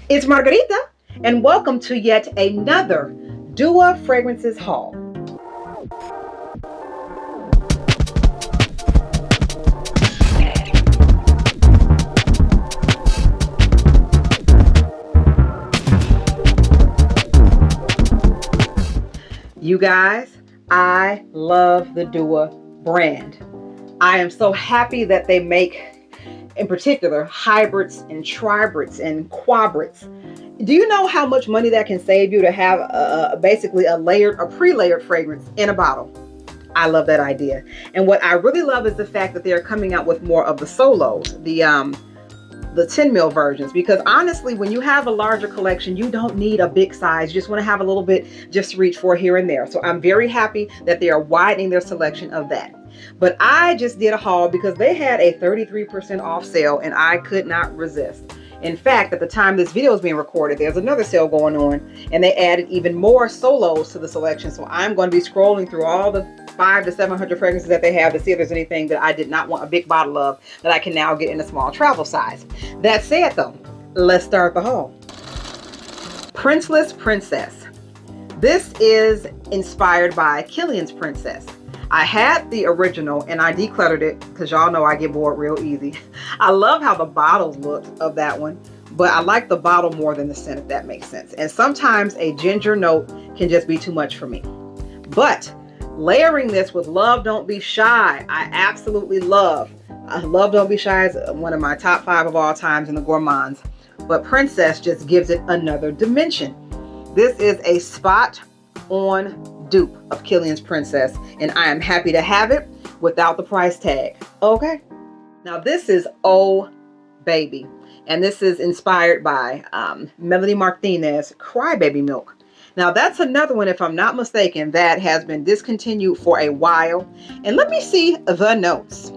It's Margarita, and welcome to yet another Dua Fragrances haul. You guys, I love the Dua brand. I am so happy that they make, in particular, hybrids and tribrids and quabrids. Do you know how much money that can save you to have basically a pre-layered fragrance in a bottle? I love that idea. And what I really love is the fact that they're coming out with more of the solos, the 10 ml versions, because honestly, when you have a larger collection, you don't need a big size. You just want to have a little bit just to reach for here and there. So I'm very happy that they are widening their selection of that. But I just did a haul because they had a 33% off sale and I could not resist. In fact, at the time this video is being recorded, there's another sale going on and they added even more solos to the selection. So I'm going to be scrolling through all the 500 to 700 fragrances that they have to see if there's anything that I did not want a big bottle of that I can now get in a small travel size. That said though, let's start the haul. Princeless Princess. This is inspired by Killian's Princess. I had the original and I decluttered it because y'all know I get bored real easy. I love how the bottles looked of that one, but I like the bottle more than the scent, if that makes sense. And sometimes a ginger note can just be too much for me. But layering this with Love Don't Be Shy, I absolutely love. Love Don't Be Shy is one of my top 5 of all times in the gourmands, but Princess just gives it another dimension. This is a spot on dupe of Killian's Princess, and I am happy to have it without the price tag. Okay, now this is Oh Baby, and this is inspired by Melody Martinez Crybaby Milk. Now that's another one, if I'm not mistaken, that has been discontinued for a while. And let me see the notes.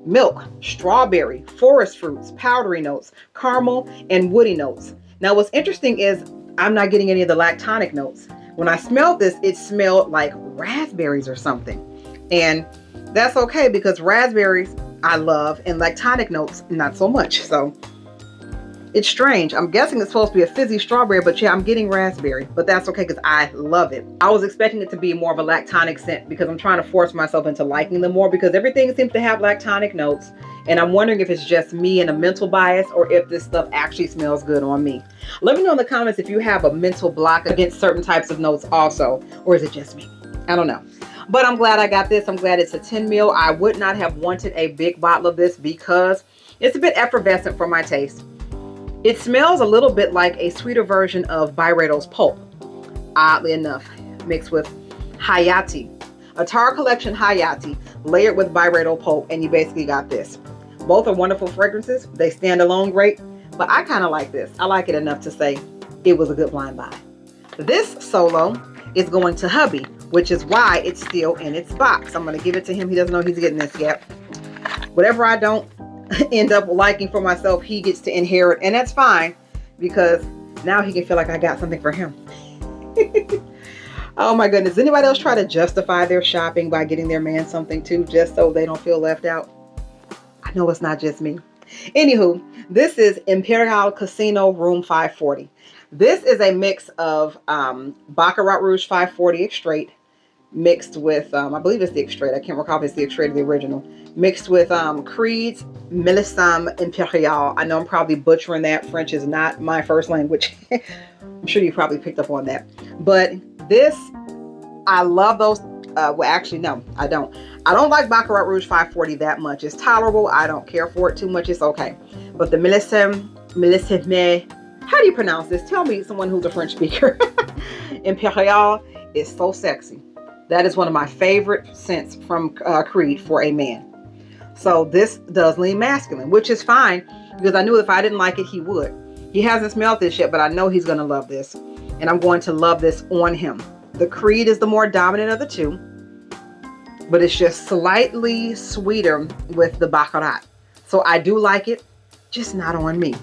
Milk, strawberry, forest fruits, powdery notes, caramel, and woody notes. Now what's interesting is I'm not getting any of the lactonic notes. When I smelled this, it smelled like raspberries or something. And that's okay because raspberries I love and lactonic notes not so much. So it's strange. I'm guessing it's supposed to be a fizzy strawberry, but yeah, I'm getting raspberry, but that's okay because I love it. I was expecting it to be more of a lactonic scent because I'm trying to force myself into liking them more because everything seems to have lactonic notes. And I'm wondering if it's just me and a mental bias or if this stuff actually smells good on me. Let me know in the comments if you have a mental block against certain types of notes also, or is it just me? I don't know. But I'm glad I got this. I'm glad it's a 10 ml. I would not have wanted a big bottle of this because it's a bit effervescent for my taste. It smells a little bit like a sweeter version of Byredo's Pulp, oddly enough, mixed with Hayati. A Tara Collection Hayati layered with Byredo Pulp, and you basically got this. Both are wonderful fragrances. They stand alone great, but I kind of like this. I like it enough to say it was a good blind buy. This solo is going to hubby, which is why it's still in its box. I'm going to give it to him. He doesn't know he's getting this yet. Whatever I don't end up liking for myself, he gets to inherit, and that's fine because now he can feel like I got something for him. Oh my goodness. Does anybody else try to justify their shopping by getting their man something too, just so they don't feel left out? I know it's not just me. Anywho, this is Imperial Casino Room 540. This is a mix of Baccarat Rouge 540 Extrait mixed with, I believe it's the Extrait. I can't recall if it's the Extrait or the original. Mixed with Creed's Millésime Impérial. I know I'm probably butchering that. French is not my first language. I'm sure you probably picked up on that. But this, I love those. Well, actually, no, I don't. I don't like Baccarat Rouge 540 that much. It's tolerable. I don't care for it too much. It's okay. But the Millésime, how do you pronounce this? Tell me, someone who's a French speaker. Impérial is so sexy. That is one of my favorite scents from Creed for a man. So this does lean masculine, which is fine because I knew if I didn't like it, he would. He hasn't smelled this yet, but I know he's going to love this. And I'm going to love this on him. The Creed is the more dominant of the two, but it's just slightly sweeter with the Baccarat. So I do like it, just not on me.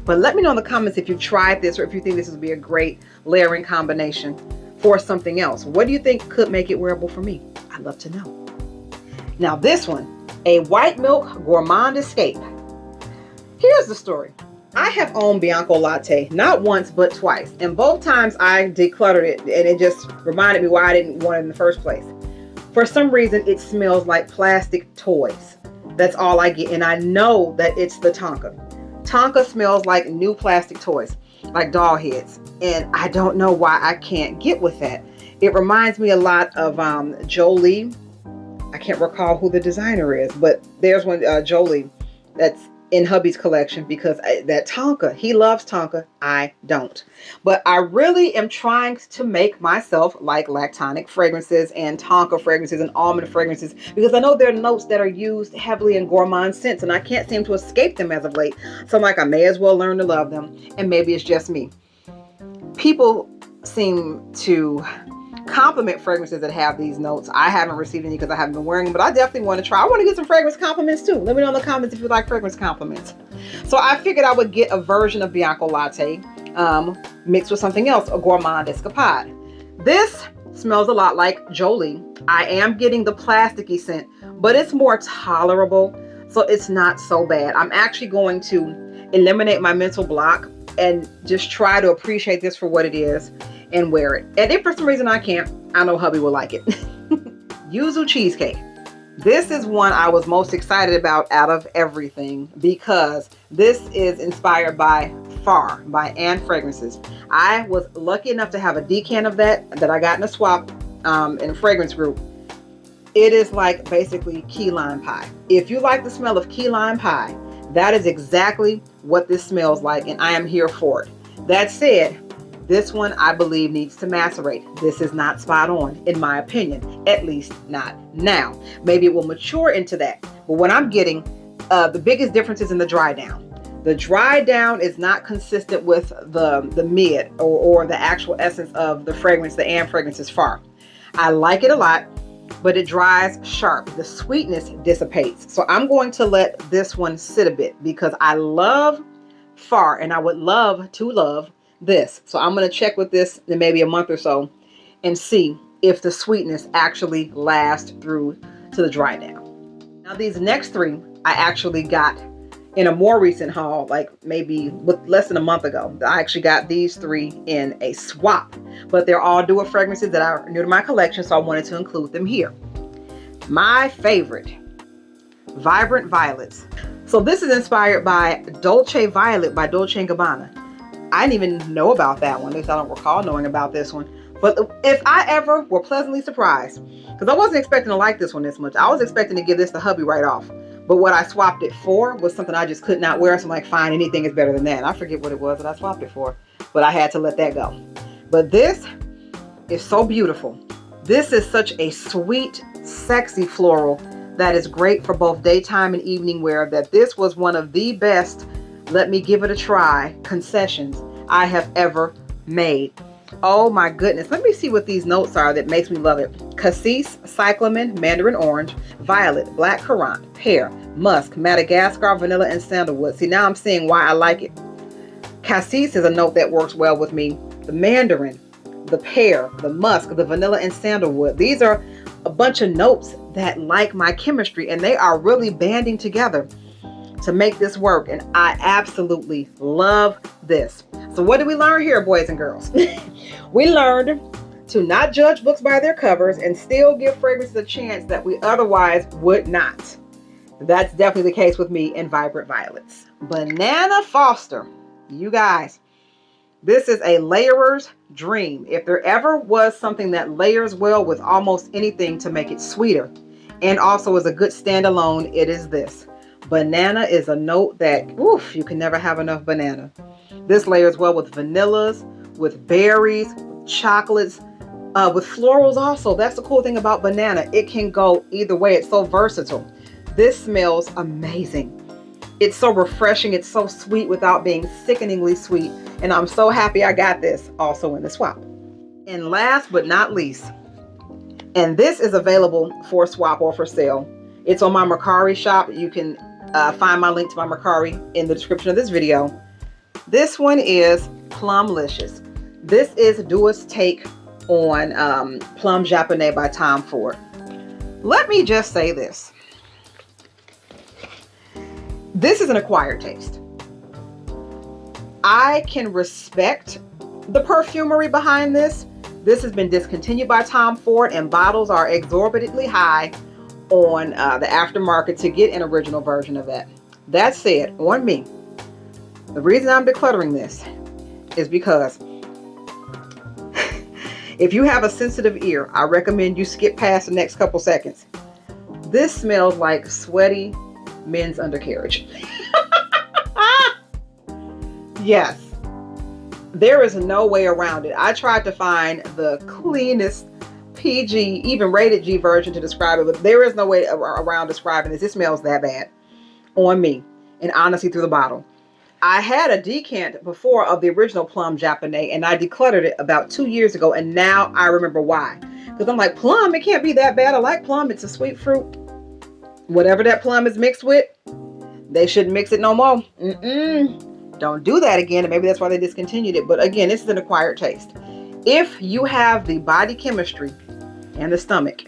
But let me know in the comments if you've tried this or if you think this would be a great layering combination for something else. What do you think could make it wearable for me? I'd love to know. Now this one, a white milk gourmand escape. Here's the story. I have owned Bianco Latte not once but twice, and both times I decluttered it, and it just reminded me why I didn't want it in the first place. For some reason, it smells like plastic toys. That's all I get, and I know that it's the Tonka. Tonka smells like new plastic toys, like doll heads, and I don't know why I can't get with that. It reminds me a lot of Jolie. I can't recall who the designer is, but there's one, Jolie, that's in hubby's collection, because that Tonka, he loves Tonka, I don't. But I really am trying to make myself like lactonic fragrances and Tonka fragrances and almond fragrances, because I know there are notes that are used heavily in gourmand scents, and I can't seem to escape them as of late. So I'm like, I may as well learn to love them, and maybe it's just me. People seem to compliment fragrances that have these notes. I haven't received any because I haven't been wearing them, but I definitely want to try. I want to get some fragrance compliments too. Let me know in the comments if you like fragrance compliments. So I figured I would get a version of Bianco Latte mixed with something else, a gourmand escapade. This smells a lot like Jolie. I am getting the plasticky scent, but it's more tolerable, so it's not so bad. I'm actually going to eliminate my mental block and just try to appreciate this for what it is and wear it. And if for some reason I can't, I know hubby will like it. Yuzu cheesecake. This is one I was most excited about out of everything, because this is inspired by Far by Anne Fragrances. I was lucky enough to have a decant of that I got in a swap in a fragrance group. It is like basically key lime pie. If you like the smell of key lime pie, that is exactly what this smells like, and I am here for it. That said, this one I believe needs to macerate. This is not spot on, in my opinion, at least not now. Maybe it will mature into that. But what I'm getting, the biggest difference is in the dry down. The dry down is not consistent with the mid or the actual essence of the fragrance, the Anne Fragrances Far. I like it a lot, but it dries sharp. The sweetness dissipates. So I'm going to let this one sit a bit, because I love Far and I would love to love this. So I'm going to check with this in maybe a month or so and see if the sweetness actually lasts through to the dry down. Now these next three I actually got in a more recent haul, like maybe less than a month ago. I actually got these three in a swap, but they're all Dua fragrances that are new to my collection, so I wanted to include them here. My favorite, Vibrant Violets. So this is inspired by Dolce Violet by Dolce & Gabbana. I didn't even know about that one. At least I don't recall knowing about this one. But if I ever were pleasantly surprised, because I wasn't expecting to like this one this much. I was expecting to give this to hubby right off. But what I swapped it for was something I just could not wear. So I'm like, fine, anything is better than that. I forget what it was that I swapped it for, but I had to let that go. But this is so beautiful. This is such a sweet, sexy floral that is great for both daytime and evening wear, that this was one of the best let me give it a try concessions I have ever made. Oh my goodness. Let me see what these notes are that makes me love it. Cassis, cyclamen, mandarin orange, violet, black currant, pear, musk, Madagascar, vanilla, and sandalwood. See, now I'm seeing why I like it. Cassis is a note that works well with me. The mandarin, the pear, the musk, the vanilla, and sandalwood. These are a bunch of notes that like my chemistry, and they are really banding together to make this work, and I absolutely love this. So what did we learn here, boys and girls? We learned to not judge books by their covers and still give fragrances a chance that we otherwise would not. That's definitely the case with me in Vibrant Violets. Banana Foster. You guys, this is a layerer's dream. If there ever was something that layers well with almost anything to make it sweeter and also is a good standalone, it is this. Banana is a note that, oof, you can never have enough banana. This layers well with vanillas, with berries, with chocolates, with florals also. That's the cool thing about banana. It can go either way. It's so versatile. This smells amazing. It's so refreshing. It's so sweet without being sickeningly sweet. And I'm so happy I got this also in the swap. And last but not least, and this is available for swap or for sale. It's on my Mercari shop. You can find my link to my Mercari in the description of this video. This one is Plumlicious. This is Dua's take on Plum Japonais by Tom Ford. Let me just say this. This is an acquired taste. I can respect the perfumery behind this. This has been discontinued by Tom Ford, and bottles are exorbitantly high on the aftermarket to get an original version of that. That said, on me, the reason I'm decluttering this is because if you have a sensitive ear, I recommend you skip past the next couple seconds. This smells like sweaty men's undercarriage. Yes, there is no way around it. I tried to find the cleanest PG, even rated G version to describe it, but there is no way around describing this. It smells that bad on me, and honestly through the bottle. I had a decant before of the original Plum Japonais, and I decluttered it about 2 years ago, and now I remember why. Because I'm like, plum, it can't be that bad. I like plum. It's a sweet fruit. Whatever that plum is mixed with, they shouldn't mix it no more. Don't do that again, and maybe that's why they discontinued it. But again, this is an acquired taste. If you have the body chemistry and the stomach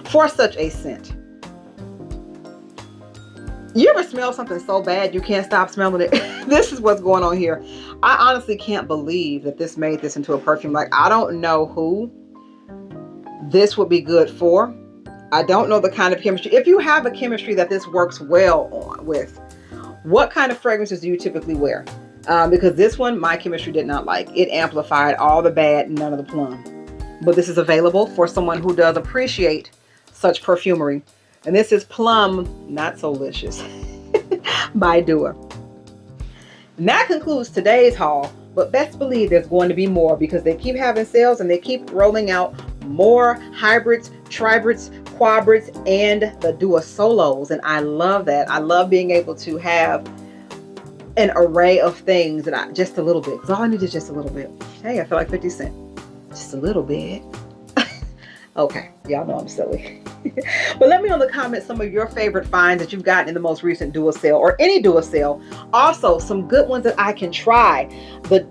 for such a scent, you ever smell something so bad you can't stop smelling it? This is what's going on here. I honestly can't believe that this made this into a perfume. Like, I don't know who this would be good for. I don't know the kind of chemistry. If you have a chemistry that this works well on with, what kind of fragrances do you typically wear? Because this one, my chemistry did not like. It amplified all the bad and none of the plum. But this is available for someone who does appreciate such perfumery. And this is Plum Not So Licious by Dupes. And that concludes today's haul, but best believe there's going to be more because they keep having sales and they keep rolling out more hybrids, tribrids, quabrids, and the Dupes solos. And I love that. I love being able to have an array of things that just a little bit. Because all I need is just a little bit. Hey, I feel like 50 Cent. Just a little bit. Okay, y'all know I'm silly. But let me know in the comments some of your favorite finds that you've gotten in the most recent Dupes sale or any Dupes sale. Also, some good ones that I can try. The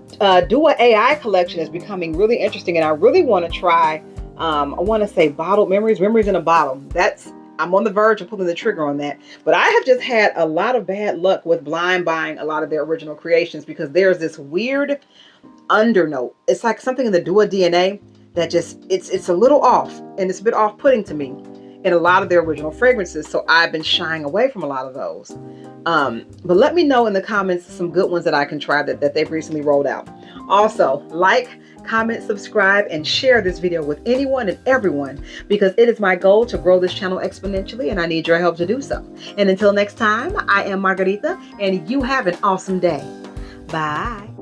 Dupes AI collection is becoming really interesting, and I really want to try, I want to say bottled memories in a bottle. I'm on the verge of pulling the trigger on that. But I have just had a lot of bad luck with blind buying a lot of their original creations because there's this weird undernote. It's like something in the Dupes DNA that just, it's a little off, and it's a bit off-putting to me in a lot of their original fragrances. So I've been shying away from a lot of those. But let me know in the comments some good ones that I can try that they've recently rolled out. Also, like, comment, subscribe, and share this video with anyone and everyone because it is my goal to grow this channel exponentially, and I need your help to do so. And until next time, I am Margarita, and you have an awesome day. Bye.